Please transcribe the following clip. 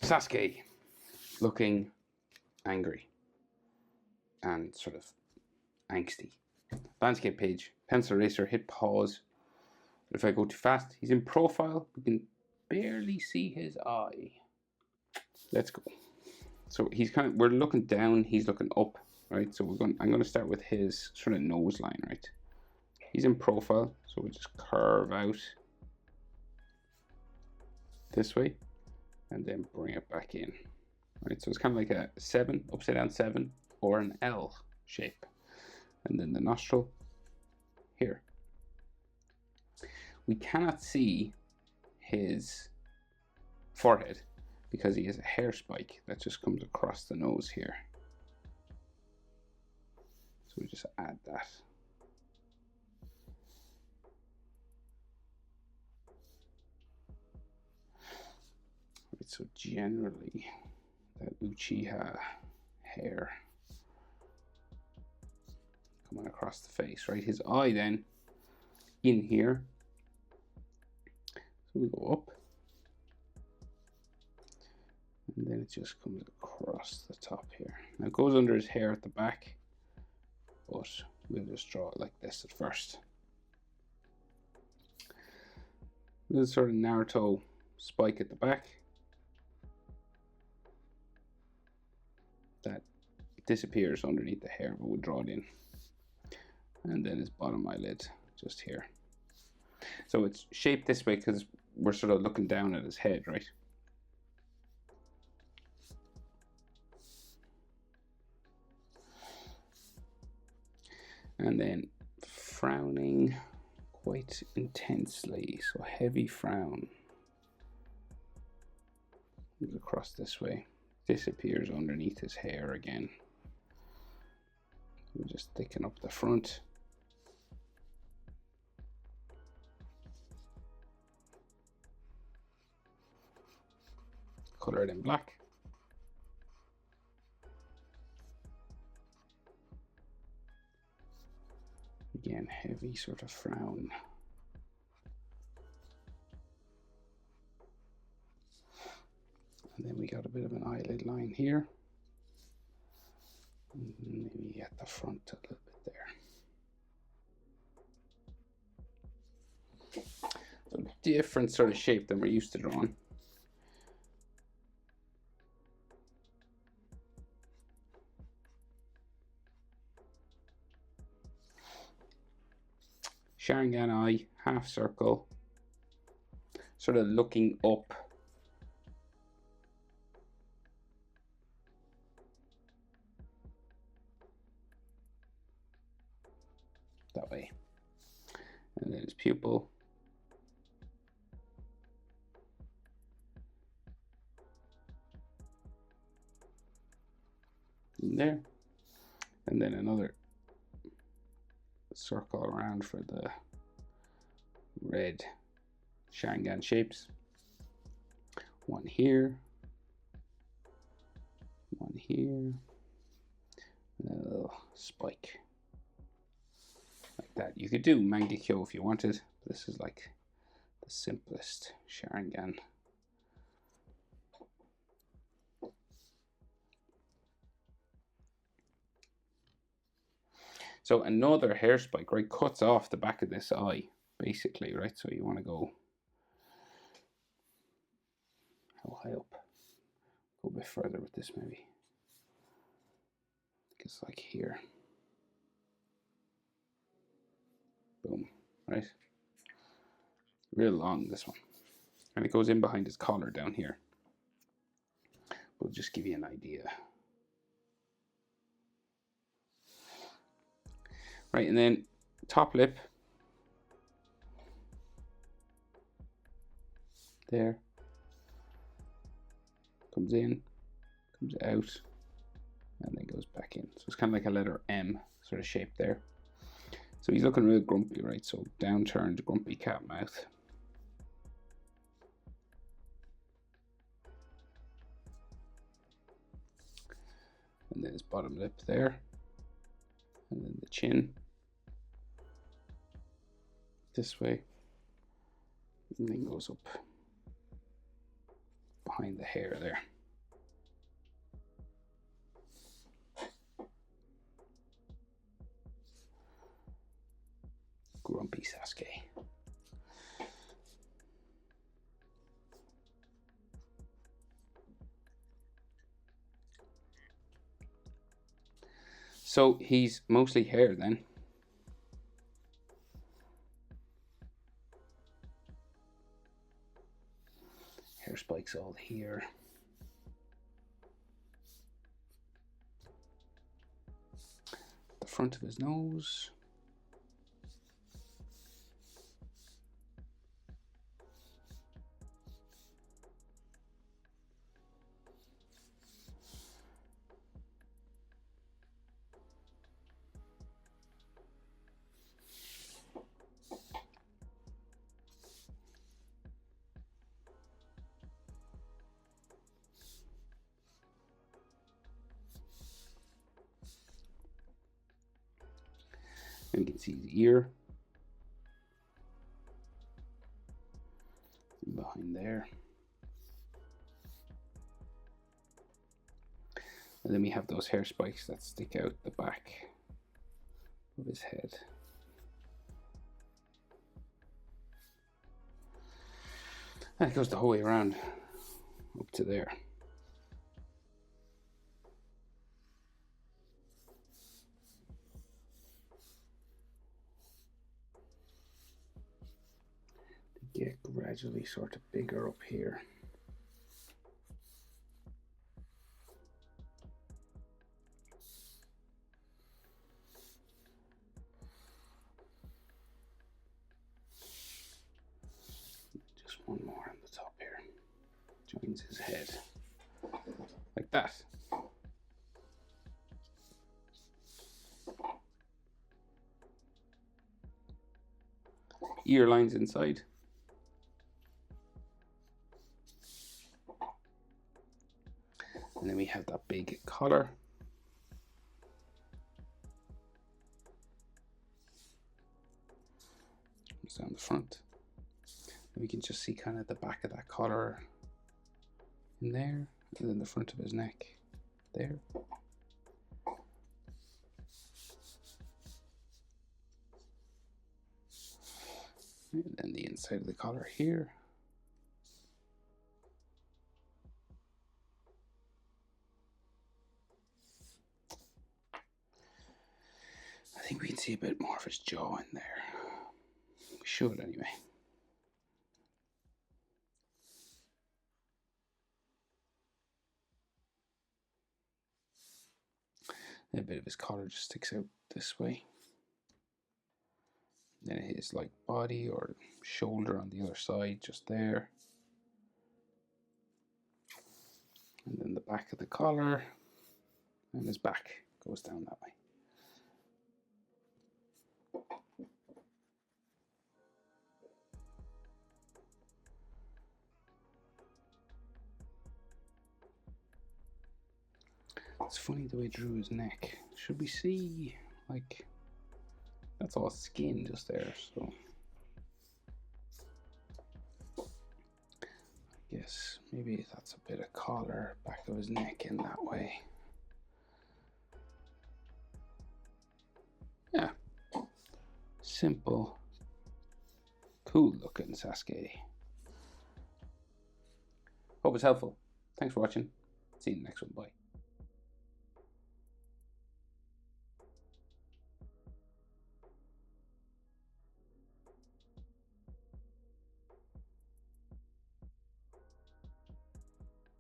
Sasuke looking angry and sort of angsty. Landscape page, pencil eraser, hit pause. If I go too fast, he's in profile. We can barely see his eye. Let's go. So he's we're looking down, he's looking up, right? So I'm going to start with his sort of nose line, right? He's in profile, so we just curve out this way and then bring it back in, right? So it's kind of like a 7, upside down 7, or an L shape. And then the nostril here. We cannot see his forehead because he has a hair spike that just comes across the nose here. So we just add that. Right, so generally that Uchiha hair coming across the face, right? His eye then in here. So we go up. And then it just comes across the top here. Now it goes under his hair at the back, but we'll just draw it like this at first. Little sort of Naruto spike at the back. That disappears underneath the hair, but we'll draw it in. And then his bottom eyelid just here. So it's shaped this way because we're sort of looking down at his head, right? And then frowning quite intensely, so heavy frown. Goes across this way, disappears underneath his hair again. We'll just thicken up the front. Color it in black. Again, heavy sort of frown. And then we got a bit of an eyelid line here. And maybe at the front a little bit there. So different sort of shape than we're used to drawing. Sharingan eye, half circle, sort of looking up. That way. And then his pupil. In there. And then another circle around for the red Sharingan shapes. One here, one here, and a little spike like that. You could do Mangekyo if you wanted. This is like the simplest Sharingan. So another hair spike, right, cuts off the back of this eye, basically, right? So you want to go, how high up? Go a bit further with this maybe. It's like here. Boom, right? Real long, this one. And it goes in behind his collar down here. We'll just give you an idea. Right, and then top lip. There. Comes in, comes out, and then goes back in. So it's kind of like a letter M sort of shape there. So he's looking real grumpy, right? So downturned, grumpy cat mouth. And then his bottom lip there. And then the chin. This way. And then goes up behind the hair there. grumpy Sasuke. So he's mostly hair then. Hair spikes all here. The front of his nose. And you can see his ear. And behind there. And then we have those hair spikes that stick out the back of his head. And it goes the whole way around up to there. They get gradually sort of bigger up here. Just one more on the top here. Joins his head. Like that. Ear lines inside. And then we have that big collar. Comes down the front. And we can just see kind of the back of that collar in there, and then the front of his neck there. And then the inside of the collar here. I think we can see a bit more of his jaw in there. We should anyway. A bit of his collar just sticks out this way. Then his like body or shoulder on the other side, just there. And then the back of the collar, and his back goes down that way. It's funny the way he drew his neck. Should we see, like, that's all skin just there, so I guess maybe that's a bit of collar back of his neck in that way. Yeah, simple, cool looking Sasuke. Hope it's helpful. Thanks for watching. See you in the next one. Bye.